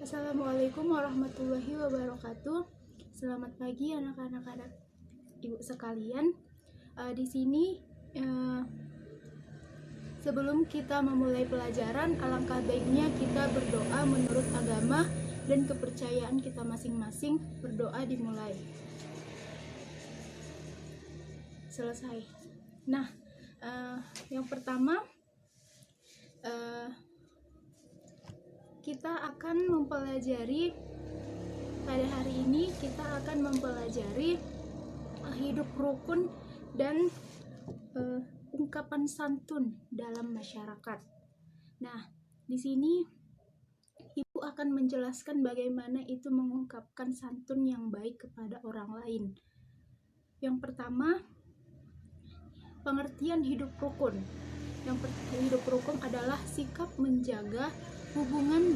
Assalamualaikum warahmatullahi wabarakatuh. Selamat pagi anak-anak ibu sekalian. Di sini sebelum kita memulai pelajaran, alangkah baiknya kita berdoa menurut agama dan kepercayaan kita masing-masing. Berdoa dimulai. Selesai. Nah, yang pertama kita akan mempelajari pada hari ini hidup rukun dan ungkapan santun dalam masyarakat. Nah, di sini Ibu akan menjelaskan bagaimana itu mengungkapkan santun yang baik kepada orang lain. Yang pertama, pengertian hidup rukun. Hidup rukun adalah sikap menjaga hubungan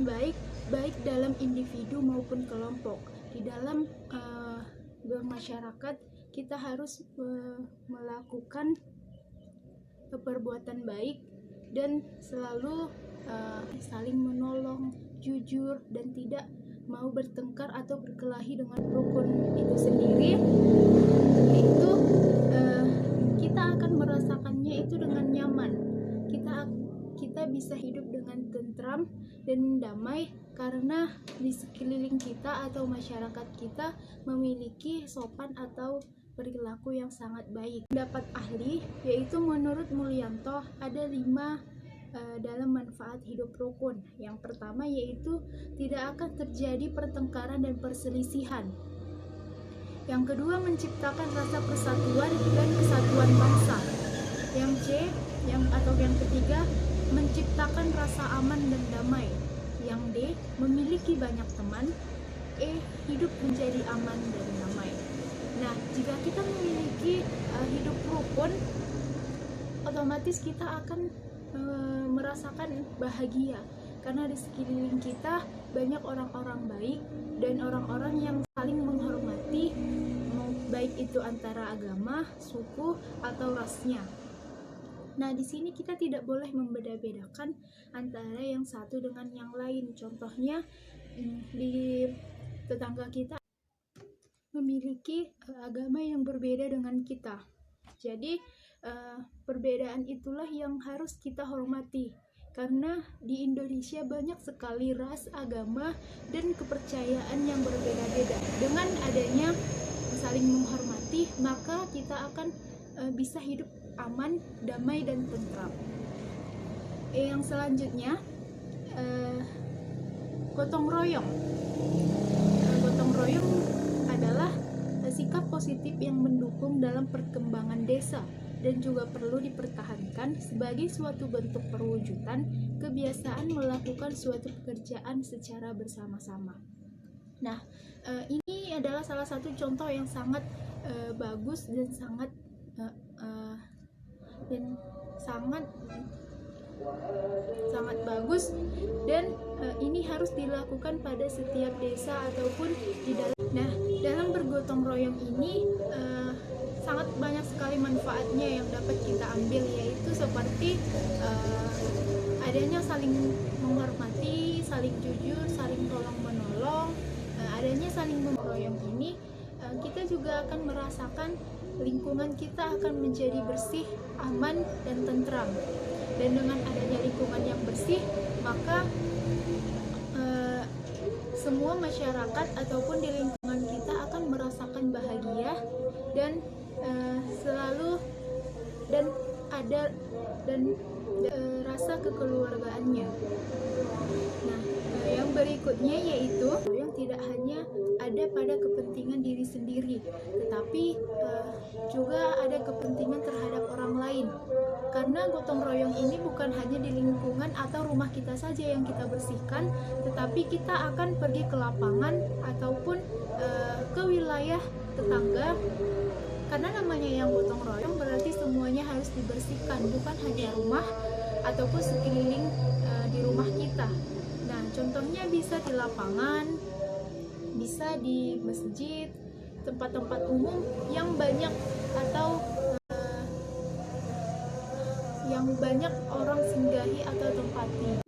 baik dalam individu maupun kelompok. Di dalam bermasyarakat, kita harus melakukan perbuatan baik dan selalu saling menolong, jujur, dan tidak mau bertengkar atau berkelahi. Dengan rukun itu sendiri, itu kita akan merasakannya itu dengan nyaman. Kita bisa hidup dengan tentram dan damai karena di sekeliling kita atau masyarakat kita memiliki sopan atau perilaku yang sangat baik. Pendapat ahli, yaitu menurut Mulyanto, ada 5 dalam manfaat hidup rukun. Yang pertama yaitu tidak akan terjadi pertengkaran dan perselisihan. Yang kedua, menciptakan rasa persatuan dan kesatuan bangsa. Yang ketiga, menciptakan rasa aman dan damai. Yang D, memiliki banyak teman. E, hidup menjadi aman dan damai. Nah, jika kita memiliki hidup rukun, otomatis kita akan merasakan bahagia karena di sekeliling kita banyak orang-orang baik dan orang-orang yang saling menghormati, baik itu antara agama, suku, atau rasnya. Nah, di sini kita tidak boleh membeda-bedakan antara yang satu dengan yang lain. Contohnya, di tetangga kita memiliki agama yang berbeda dengan kita. Jadi, perbedaan itulah yang harus kita hormati. Karena di Indonesia banyak sekali ras, agama, dan kepercayaan yang berbeda-beda. Dengan adanya saling menghormati, maka kita akan bisa hidup aman, damai, dan tentram. Yang selanjutnya, gotong royong. Gotong royong adalah sikap positif yang mendukung dalam perkembangan desa dan juga perlu dipertahankan sebagai suatu bentuk perwujudan kebiasaan melakukan suatu pekerjaan secara bersama-sama. Nah, ini adalah salah satu contoh yang sangat bagus dan sangat bagus, dan ini harus dilakukan pada setiap desa ataupun di dalam. Nah, dalam bergotong royong ini sangat banyak sekali manfaatnya yang dapat kita ambil, yaitu seperti adanya saling menghormati, saling jujur, saling tolong menolong. Adanya saling royong ini, kita juga akan merasakan lingkungan kita akan menjadi bersih, aman, dan tentram. Dan dengan adanya lingkungan yang bersih, maka semua masyarakat ataupun di lingkungan kita akan merasakan bahagia dan selalu ada rasa kekeluargaannya. Nah, yang berikutnya yaitu yang tidak hanya ada pada kepentingan diri sendiri, tetapi juga ada kepentingan terhadap orang lain. Karena gotong royong ini bukan hanya di lingkungan atau rumah kita saja yang kita bersihkan, tetapi kita akan pergi ke lapangan ataupun ke wilayah tetangga. Karena namanya yang gotong royong berarti semuanya harus dibersihkan, bukan hanya rumah ataupun sekeliling di rumah kita. Nah, contohnya bisa di lapangan, bisa di masjid, tempat-tempat umum yang banyak atau yang banyak orang singgahi atau tempati.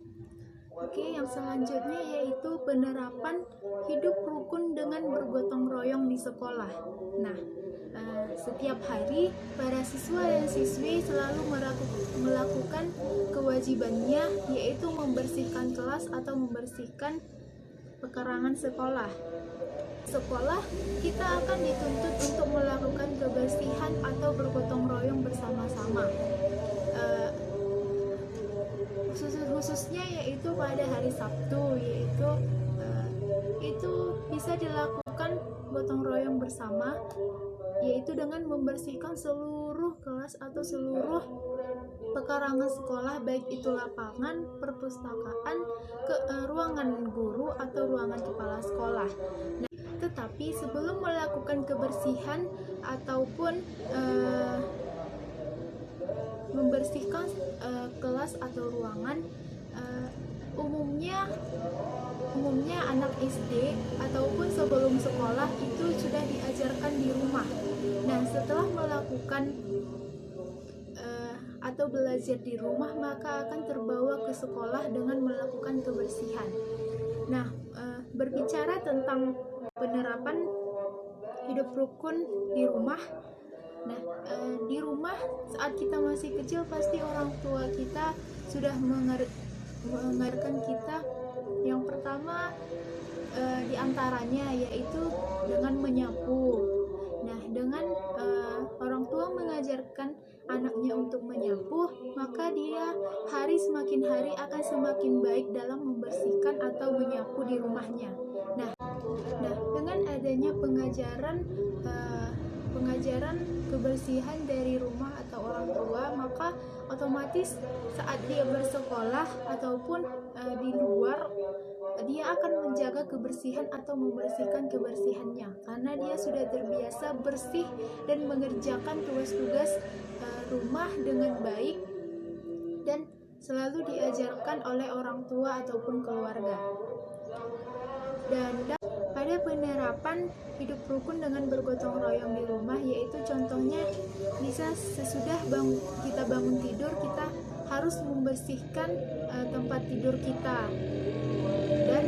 Oke, yang selanjutnya yaitu penerapan hidup rukun dengan bergotong royong di sekolah. Nah, setiap hari para siswa dan siswi selalu melakukan kewajibannya, yaitu membersihkan kelas atau membersihkan pekarangan sekolah. Sekolah, kita akan dituntut untuk melakukan kebersihan atau bergotong royong bersama-sama. Khususnya yaitu pada hari Sabtu, yaitu itu bisa dilakukan gotong royong bersama, yaitu dengan membersihkan seluruh kelas atau seluruh pekarangan sekolah, baik itu lapangan, perpustakaan, ruangan guru atau ruangan kepala sekolah. Nah, tetapi sebelum melakukan kebersihan ataupun membersihkan kelas atau ruangan, umumnya anak SD ataupun sebelum sekolah itu sudah diajarkan di rumah. Nah, setelah melakukan atau belajar di rumah, maka akan terbawa ke sekolah dengan melakukan kebersihan. Nah, berbicara tentang penerapan hidup rukun di rumah. Nah, di rumah saat kita masih kecil pasti orang tua kita sudah mengajarkan kita. Yang pertama diantaranya yaitu dengan menyapu. Nah, dengan orang tua mengajarkan anaknya untuk menyapu, maka dia semakin hari akan semakin baik dalam membersihkan atau menyapu di rumahnya. Nah, dengan adanya pengajaran kebersihan dari rumah atau orang tua, maka otomatis saat dia bersekolah ataupun di luar, dia akan menjaga kebersihan atau membersihkan kebersihannya, karena dia sudah terbiasa bersih dan mengerjakan tugas-tugas rumah dengan baik dan selalu diajarkan oleh orang tua ataupun keluarga. Dan pada penerapan hidup rukun dengan bergotong royong di rumah, yaitu contohnya bisa sesudah kita bangun tidur, kita harus membersihkan tempat tidur kita dan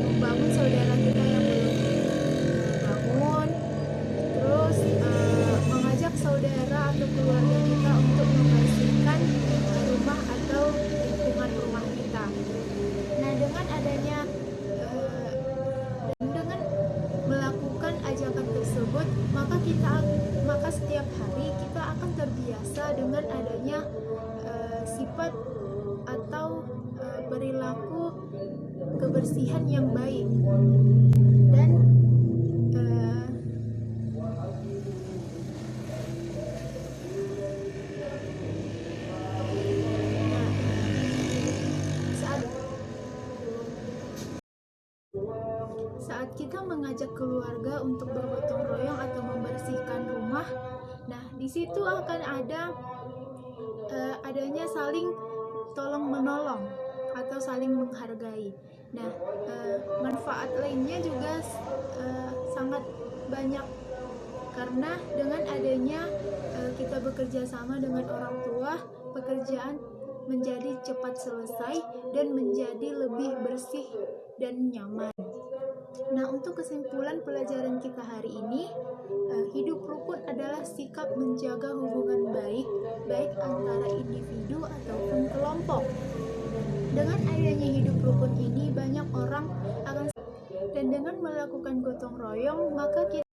membangun saudara kita yang belum bangun, terus mengajak saudara atau keluarga kita untuk membersihkan rumah atau lingkungan rumah kita. Nah, dengan adanya ajakan tersebut, maka setiap hari kita akan terbiasa dengan adanya sifat atau perilaku kebersihan yang baik. Dan saat kita mengajak keluarga untuk bergotong royong atau membersihkan rumah, nah di situ akan adanya saling tolong menolong atau saling menghargai. Nah, manfaat lainnya juga sangat banyak, karena dengan adanya kita bekerja sama dengan orang tua, pekerjaan menjadi cepat selesai dan menjadi lebih bersih dan nyaman. Nah, untuk kesimpulan pelajaran kita hari ini, hidup rukun adalah sikap menjaga hubungan baik antara individu ataupun kelompok. Dengan adanya hidup rukun ini, banyak orang akan, dan dengan melakukan gotong royong, maka kita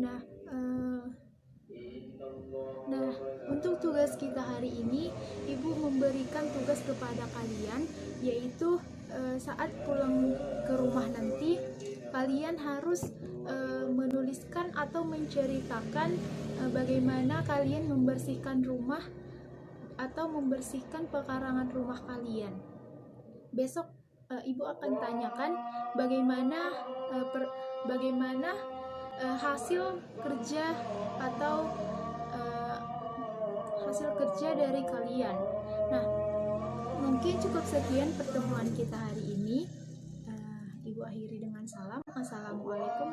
Nah, untuk tugas kita hari ini, Ibu memberikan tugas kepada kalian, yaitu saat pulang ke rumah nanti, kalian harus menuliskan atau menceritakan bagaimana kalian membersihkan rumah atau membersihkan pekarangan rumah kalian. Besok Ibu akan tanyakan bagaimana hasil kerja atau hasil kerja dari kalian. Nah, mungkin cukup sekian pertemuan kita hari ini. Ibu akhiri dengan salam. Assalamualaikum